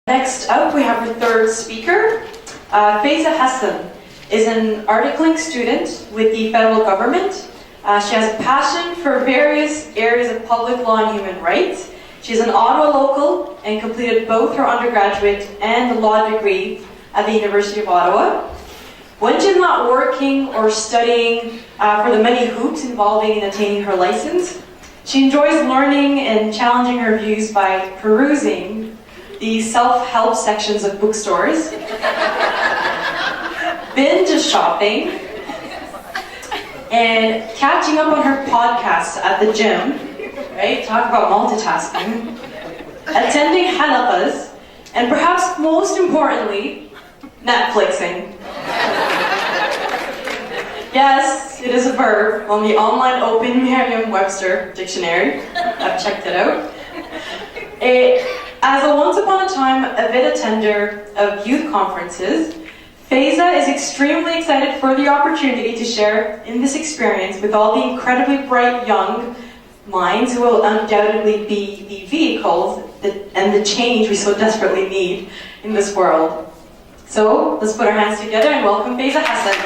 Next up, we have our third speaker. Faiza Hassan is an articling student with the federal government. She has a passion for various areas of public law and human rights. She's an Ottawa local and completed both her undergraduate and law degree at the University of Ottawa. When she's not working or studying for the many hoops involving in attaining her license, she enjoys learning and challenging her views by perusing the self-help sections of bookstores, binge shopping, and catching up on her podcasts at the gym, right? Talk about multitasking, attending halaqas, and perhaps most importantly, Netflixing. Yes, it is a verb on the online Open Merriam-Webster dictionary. I've checked it out. As a once upon a time avid attender of youth conferences, Faiza is extremely excited for the opportunity to share in this experience with all the incredibly bright young minds who will undoubtedly be the vehicles and the change we so desperately need in this world. So let's put our hands together and welcome Faiza Hassan.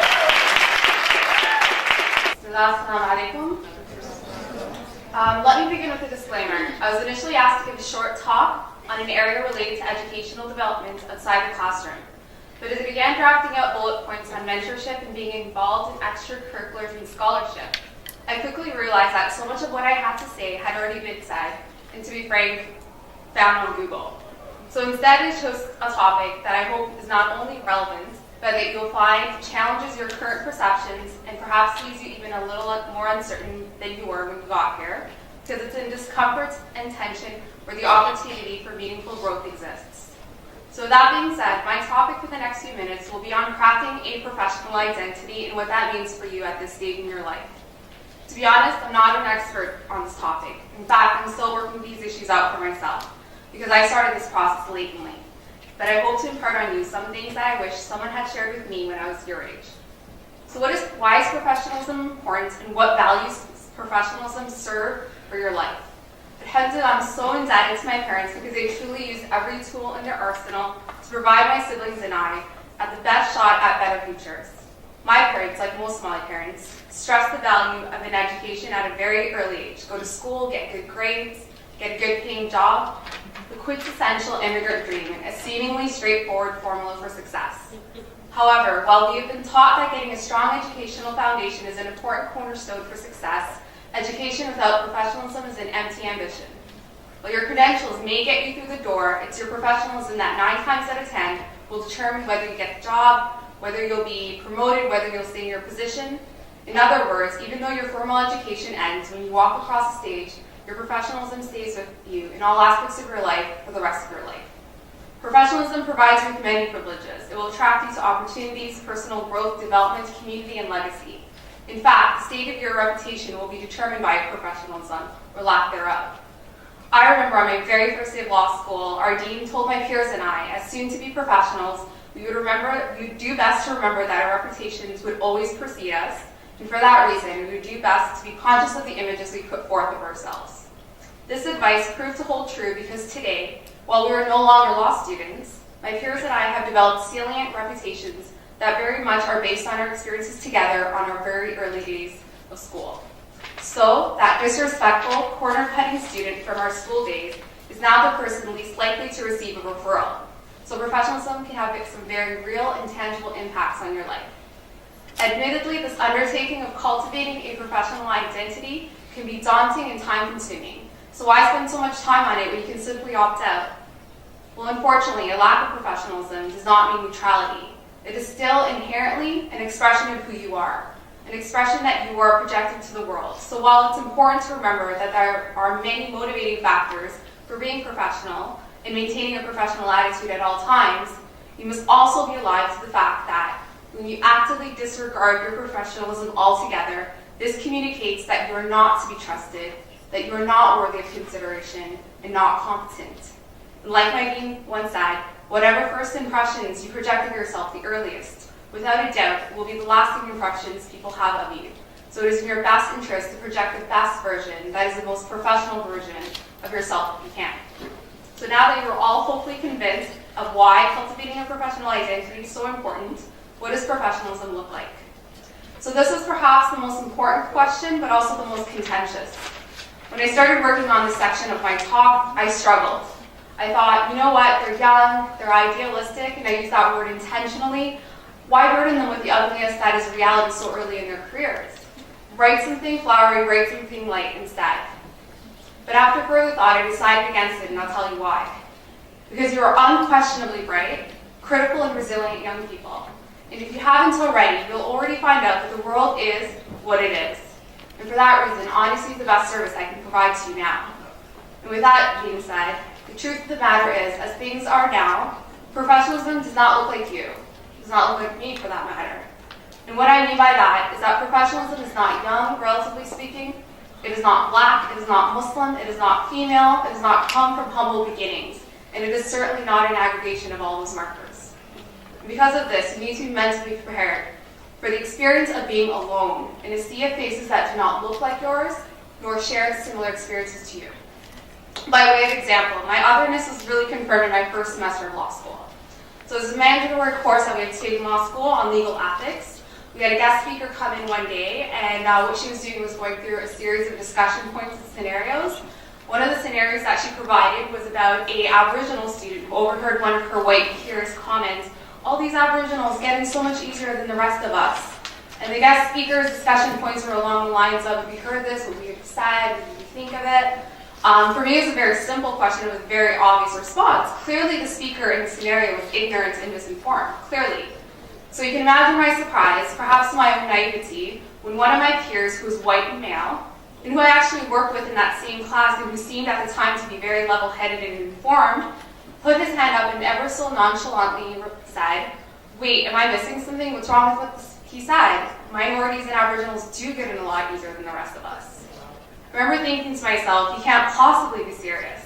Assalamu alaikum. Let me begin with a disclaimer. I was initially asked to give a short talk on an area related to educational development outside the classroom. But as I began drafting out bullet points on mentorship and being involved in extracurriculars and scholarship, I quickly realized that so much of what I had to say had already been said, and to be frank, found on Google. So instead I chose a topic that I hope is not only relevant, but that you'll find challenges your current perceptions and perhaps leaves you even a little more uncertain than you were when you got here, because it's in discomfort and tension where the opportunity for meaningful growth exists. So that being said, my topic for the next few minutes will be on crafting a professional identity and what that means for you at this stage in your life. To be honest, I'm not an expert on this topic. In fact, I'm still working these issues out for myself, because I started this process late in life. But I hope to impart on you some things that I wish someone had shared with me when I was your age. So why is professionalism important, and what values does professionalism serve for your life? It heads that I'm so indebted to my parents because they truly used every tool in their arsenal to provide my siblings and I at the best shot at better futures. My parents, like most Somali parents, stressed the value of an education at a very early age. Go to school, get good grades, get a good paying job. The quintessential immigrant dream, a seemingly straightforward formula for success. However, while we have been taught that getting a strong educational foundation is an important cornerstone for success, education without professionalism is an empty ambition. While your credentials may get you through the door, it's your professionalism that 9 times out of 10 will determine whether you get the job, whether you'll be promoted, whether you'll stay in your position. In other words, even though your formal education ends when you walk across the stage, your professionalism stays with you in all aspects of your life for the rest of your life. Professionalism provides you with many privileges. It will attract you to opportunities, personal growth, development, community, and legacy. In fact, the state of your reputation will be determined by professionalism, or lack thereof. I remember on my very first day of law school, our dean told my peers and I, as soon-to-be professionals, we would do best to remember that our reputations would always precede us, and for that reason, we would do best to be conscious of the images we put forth of ourselves. This advice proved to hold true because today, while we are no longer law students, my peers and I have developed salient reputations that very much are based on our experiences together on our very early days of school. So, that disrespectful, corner-cutting student from our school days is now the person least likely to receive a referral. So professionalism can have some very real and tangible impacts on your life. Admittedly, this undertaking of cultivating a professional identity can be daunting and time-consuming. So why spend so much time on it when you can simply opt out? Well, unfortunately, a lack of professionalism does not mean neutrality. It is still inherently an expression of who you are, an expression that you are projecting to the world. So while it's important to remember that there are many motivating factors for being professional and maintaining a professional attitude at all times, you must also be alive to the fact that when you actively disregard your professionalism altogether, this communicates that you are not to be trusted, that you are not worthy of consideration, and not competent. And like my dean once said, whatever first impressions you project of yourself the earliest, without a doubt, will be the lasting impressions people have of you. So it is in your best interest to project the best version, that is the most professional version of yourself if you can. So now that you're all hopefully convinced of why cultivating a professional identity is so important, what does professionalism look like? So this is perhaps the most important question, but also the most contentious. When I started working on this section of my talk, I struggled. I thought, you know what, they're young, they're idealistic, and I use that word intentionally. Why burden them with the ugliness that is reality so early in their careers? Write something flowery, write something light instead. But after further thought, I decided against it, and I'll tell you why. Because you are unquestionably bright, critical, and resilient young people. And if you haven't already, you'll already find out that the world is what it is. And for that reason, honesty is the best service I can provide to you now. And with that being said, the truth of the matter is, as things are now, professionalism does not look like you. It does not look like me, for that matter. And what I mean by that is that professionalism is not young, relatively speaking. It is not black, it is not Muslim, it is not female, it does not come from humble beginnings. And it is certainly not an aggregation of all those markers. And because of this, you need to be mentally prepared for the experience of being alone in a sea of faces that do not look like yours, nor share similar experiences to you. By way of example, my otherness was really confirmed in my first semester of law school. So it was a mandatory course that we had to take in law school on legal ethics. We had a guest speaker come in one day, and what she was doing was going through a series of discussion points and scenarios. One of the scenarios that she provided was about an Aboriginal student who overheard one of her white peers' comments, "All these Aboriginals getting so much easier than the rest of us." And the guest speaker's discussion points were along the lines of, "Have you heard this? What we have said? What do you think of it?" For me, it was a very simple question with a very obvious response. Clearly, the speaker in the scenario was ignorant and misinformed. Clearly. So you can imagine my surprise, perhaps my own naivety, when one of my peers, who was white and male, and who I actually worked with in that same class and who seemed at the time to be very level-headed and informed, put his hand up and ever so nonchalantly said, "Wait, am I missing something? What's wrong with what he said? Minorities and Aboriginals do get in a lot easier than the rest of us." I remember thinking to myself, you can't possibly be serious.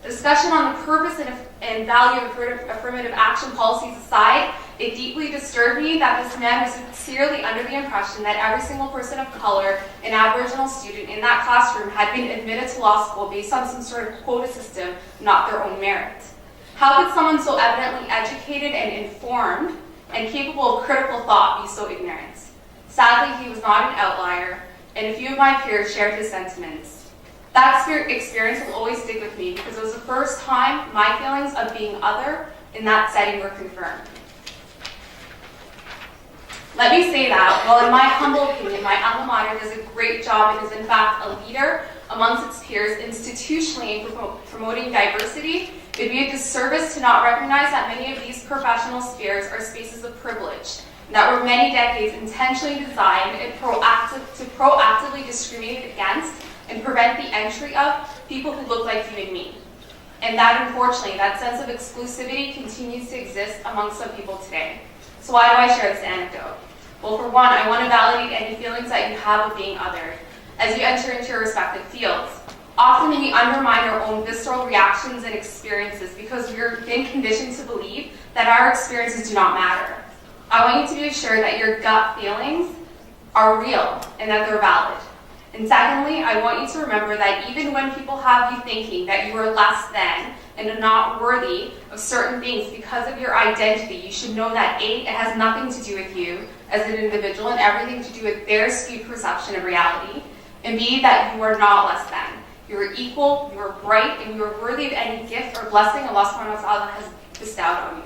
The discussion on the purpose and value of affirmative action policies aside, it deeply disturbed me that this man was sincerely under the impression that every single person of color, an Aboriginal student in that classroom, had been admitted to law school based on some sort of quota system, not their own merit. How could someone so evidently educated and informed and capable of critical thought be so ignorant? Sadly, he was not an outlier, and a few of my peers shared his sentiments. That experience will always stick with me because it was the first time my feelings of being other in that setting were confirmed. Let me say that, while in my humble opinion, my alma mater does a great job and is in fact a leader amongst its peers institutionally in promoting diversity, it would be a disservice to not recognize that many of these professional spheres are spaces of privilege that were many decades intentionally designed and to proactively discriminate against and prevent the entry of people who look like you and me. And that, unfortunately, that sense of exclusivity continues to exist among some people today. So why do I share this anecdote? Well, for one, I want to validate any feelings that you have of being othered as you enter into your respective fields. Often we undermine our own visceral reactions and experiences because we're been conditioned to believe that our experiences do not matter. I want you to be assured that your gut feelings are real and that they're valid. And secondly, I want you to remember that even when people have you thinking that you are less than and are not worthy of certain things because of your identity, you should know that A, it has nothing to do with you as an individual and everything to do with their skewed perception of reality, and B, that you are not less than. You are equal, you are bright, and you are worthy of any gift or blessing Allah subhanahu wa ta'ala has bestowed on you.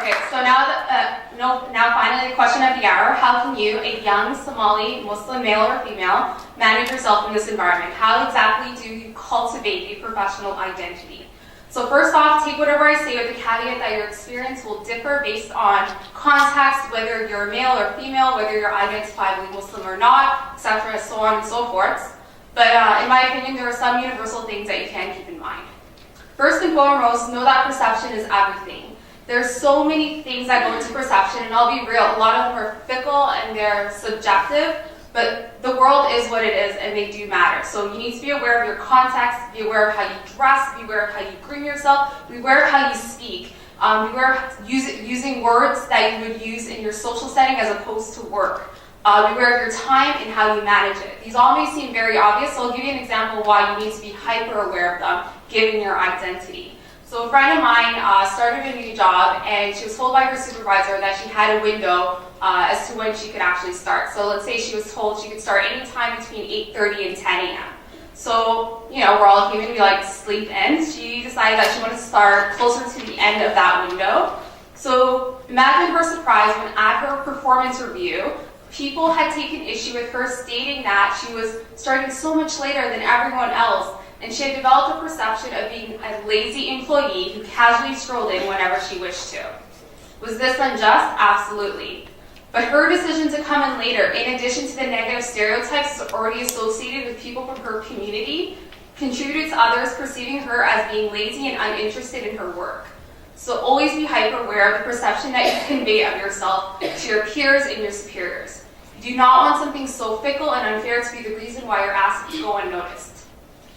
Okay, so now finally the question of the hour. How can you, a young Somali Muslim male or female, manage yourself in this environment? How exactly do you cultivate a professional identity? So first off, take whatever I say with the caveat that your experience will differ based on context, whether you're male or female, whether you're identifiably Muslim or not, etc., so on and so forth. But in my opinion, there are some universal things that you can keep in mind. First and foremost, know that perception is everything. There's so many things that go into perception, and I'll be real, a lot of them are fickle and they're subjective, but the world is what it is and they do matter. So you need to be aware of your context, be aware of how you dress, be aware of how you groom yourself, be aware of how you speak, be aware of using words that you would use in your social setting as opposed to work. Beware of your time and how you manage it. These all may seem very obvious, so I'll give you an example of why you need to be hyper aware of them, given your identity. So a friend of mine started a new job, and she was told by her supervisor that she had a window as to when she could actually start. So let's say she was told she could start anytime between 8:30 and 10 a.m. So, we're all human, we like to sleep in. She decided that she wanted to start closer to the end of that window. So imagine her surprise when at her performance review, people had taken issue with her stating that she was starting so much later than everyone else, and she had developed a perception of being a lazy employee who casually strolled in whenever she wished to. Was this unjust? Absolutely. But her decision to come in later, in addition to the negative stereotypes already associated with people from her community, contributed to others perceiving her as being lazy and uninterested in her work. So always be hyper-aware of the perception that you convey of yourself to your peers and your superiors. You do not want something so fickle and unfair to be the reason why you're asked to go unnoticed.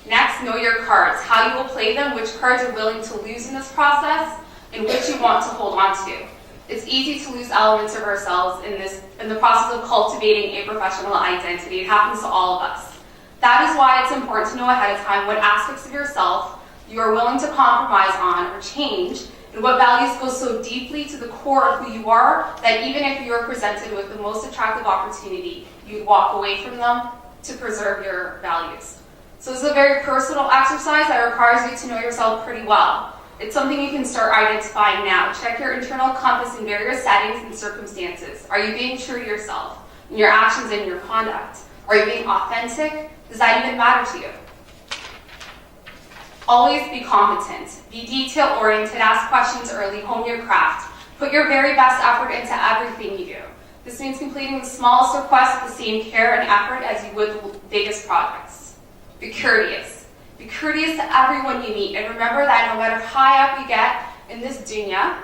Next, know your cards, how you will play them, which cards you're willing to lose in this process, and which you want to hold on to. It's easy to lose elements of ourselves in the process of cultivating a professional identity. It happens to all of us. That is why it's important to know ahead of time what aspects of yourself you are willing to compromise on or change, and what values go so deeply to the core of who you are that even if you are presented with the most attractive opportunity, you would walk away from them to preserve your values. So this is a very personal exercise that requires you to know yourself pretty well. It's something you can start identifying now. Check your internal compass in various settings and circumstances. Are you being true to yourself in your actions and your conduct? Are you being authentic? Does that even matter to you? Always be competent. Be detail-oriented. Ask questions early. Hone your craft. Put your very best effort into everything you do. This means completing the smallest request with the same care and effort as you would the biggest projects. Be courteous. Be courteous to everyone you meet, and remember that no matter how high up you get in this dunya,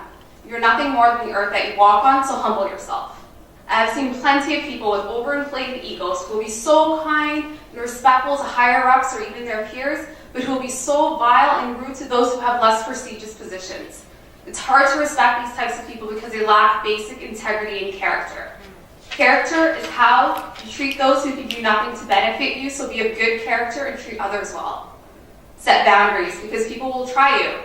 you're nothing more than the earth that you walk on, so humble yourself. I have seen plenty of people with overinflated egos who will be so kind and respectful to higher-ups or even their peers, but who will be so vile and rude to those who have less prestigious positions. It's hard to respect these types of people because they lack basic integrity and character. Character is how you treat those who can do nothing to benefit you, so be of good character and treat others well. Set boundaries, because people will try you.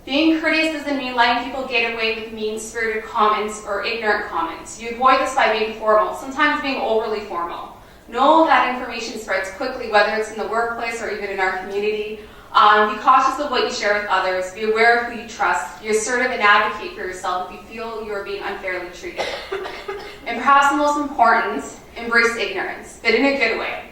Being courteous doesn't mean letting people get away with mean-spirited comments or ignorant comments. You avoid this by being formal, sometimes being overly formal. Know that information spreads quickly, whether it's in the workplace or even in our community. Be cautious of what you share with others. Be aware of who you trust. Be assertive and advocate for yourself if you feel you are being unfairly treated. And perhaps the most important, embrace ignorance, but in a good way.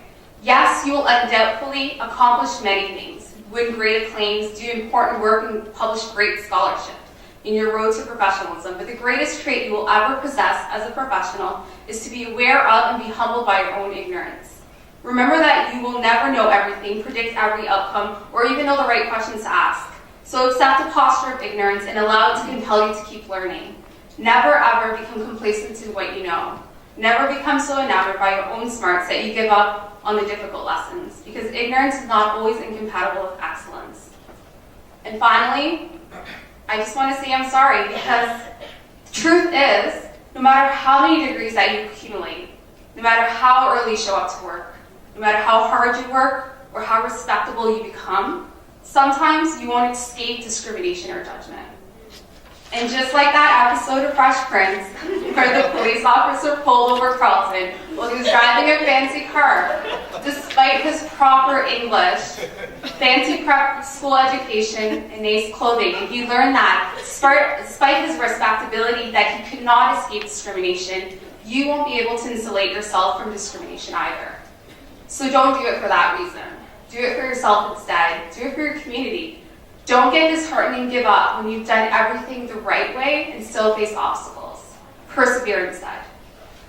Yes, you will undoubtedly accomplish many things, win great acclaims, do important work, and publish great scholarship in your road to professionalism, but the greatest trait you will ever possess as a professional is to be aware of and be humbled by your own ignorance. Remember that you will never know everything, predict every outcome, or even know the right questions to ask. So accept the posture of ignorance and allow it to compel you to keep learning. Never ever become complacent to what you know. Never become so enamored by your own smarts that you give up on the difficult lessons, because ignorance is not always incompatible with excellence. And finally, I just want to say I'm sorry, because the truth is, no matter how many degrees that you accumulate, no matter how early you show up to work, no matter how hard you work or how respectable you become, sometimes you won't escape discrimination or judgment. And just like that episode of Fresh Prince, where the police officer pulled over Carlton while he was driving a fancy car, despite his proper English, fancy prep school education, and nice clothing, and he learned that, despite his respectability, that he could not escape discrimination, you won't be able to insulate yourself from discrimination either. So don't do it for that reason. Do it for yourself instead. Do it for your community. Don't get disheartened and give up when you've done everything the right way and still face obstacles. Persevere instead.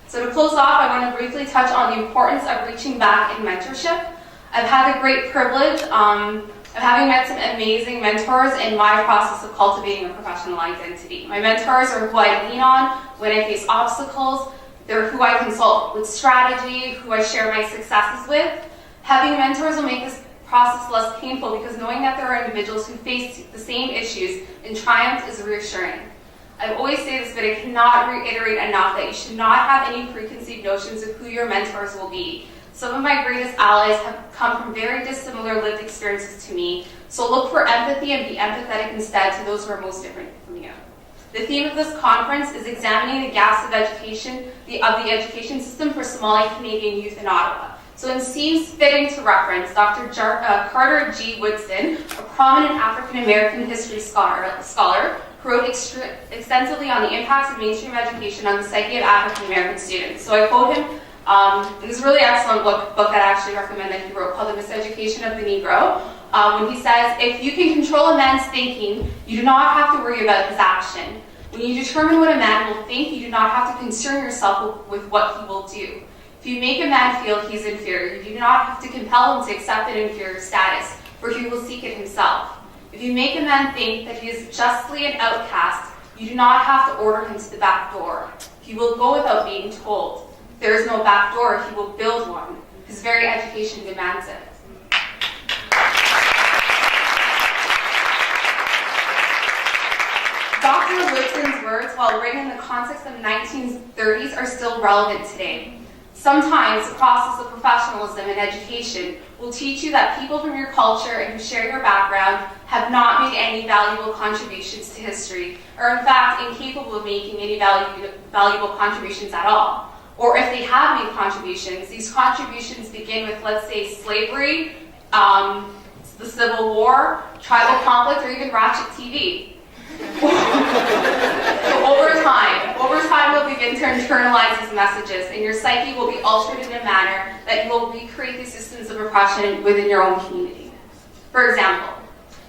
So to close off, I want to briefly touch on the importance of reaching back in mentorship. I've had the great privilege of having met some amazing mentors in my process of cultivating a professional identity. My mentors are who I lean on when I face obstacles. They're who I consult with strategy, who I share my successes with. Having mentors will make this process less painful because knowing that there are individuals who face the same issues in triumph is reassuring. I always say this, but I cannot reiterate enough that you should not have any preconceived notions of who your mentors will be. Some of my greatest allies have come from very dissimilar lived experiences to me, so look for empathy and be empathetic instead to those who are most different from you. The theme of this conference is examining the gaps of education, the education system for Somali-Canadian youth in Ottawa. So it seems fitting to reference Dr. Carter G. Woodson, a prominent African-American history scholar who wrote extensively on the impacts of mainstream education on the psyche of African-American students. So I quote him. This is a really excellent book that I actually recommend that he wrote called The Miseducation of the Negro, when he says, if you can control a man's thinking, you do not have to worry about his action. When you determine what a man will think, you do not have to concern yourself with what he will do. If you make a man feel he's inferior, you do not have to compel him to accept an inferior status, for he will seek it himself. If you make a man think that he is justly an outcast, you do not have to order him to the back door. He will go without being told. If there is no back door, he will build one. His very education demands it. Dr. Woodson's words, while written in the context of the 1930s, are still relevant today. Sometimes the process of professionalism in education will teach you that people from your culture and who share your background have not made any valuable contributions to history, or in fact incapable of making any valuable contributions at all. Or if they have made contributions, these contributions begin with, let's say, slavery, the Civil War, tribal conflict, or even ratchet TV. So over time you'll begin to internalize these messages, and your psyche will be altered in a manner that you will recreate these systems of oppression within your own community. For example,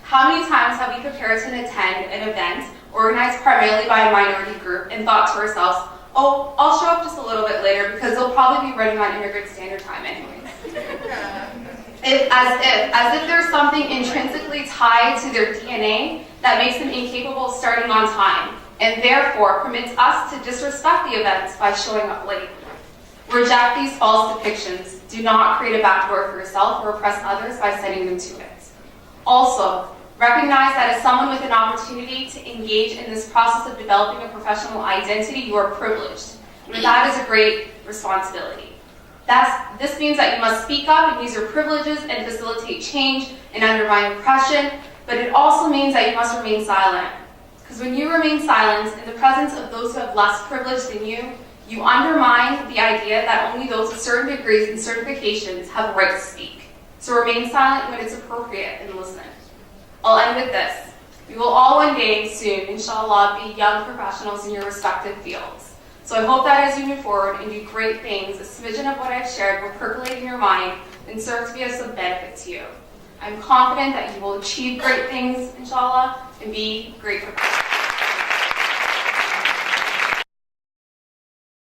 how many times have we prepared to attend an event organized primarily by a minority group and thought to ourselves, oh, I'll show up just a little bit later because they'll probably be running on immigrant standard time anyways. As if there's something intrinsically tied to their DNA that makes them incapable of starting on time, and therefore permits us to disrespect the events by showing up late. Reject these false depictions. Do not create a backdoor for yourself or oppress others by sending them to it. Also, recognize that as someone with an opportunity to engage in this process of developing a professional identity, you are privileged. And that is a great responsibility. This means that you must speak up and use your privileges and facilitate change and undermine oppression, but it also means that you must remain silent. Because when you remain silent in the presence of those who have less privilege than you, you undermine the idea that only those with certain degrees and certifications have a right to speak. So remain silent when it's appropriate and listen. I'll end with this. We will all one day soon, inshallah, be young professionals in your respective fields. So I hope that as you move forward and do great things, a smidgen of what I've shared will percolate in your mind and serve to be of some benefit to you. I'm confident that you will achieve great things, inshallah, and be great professionals.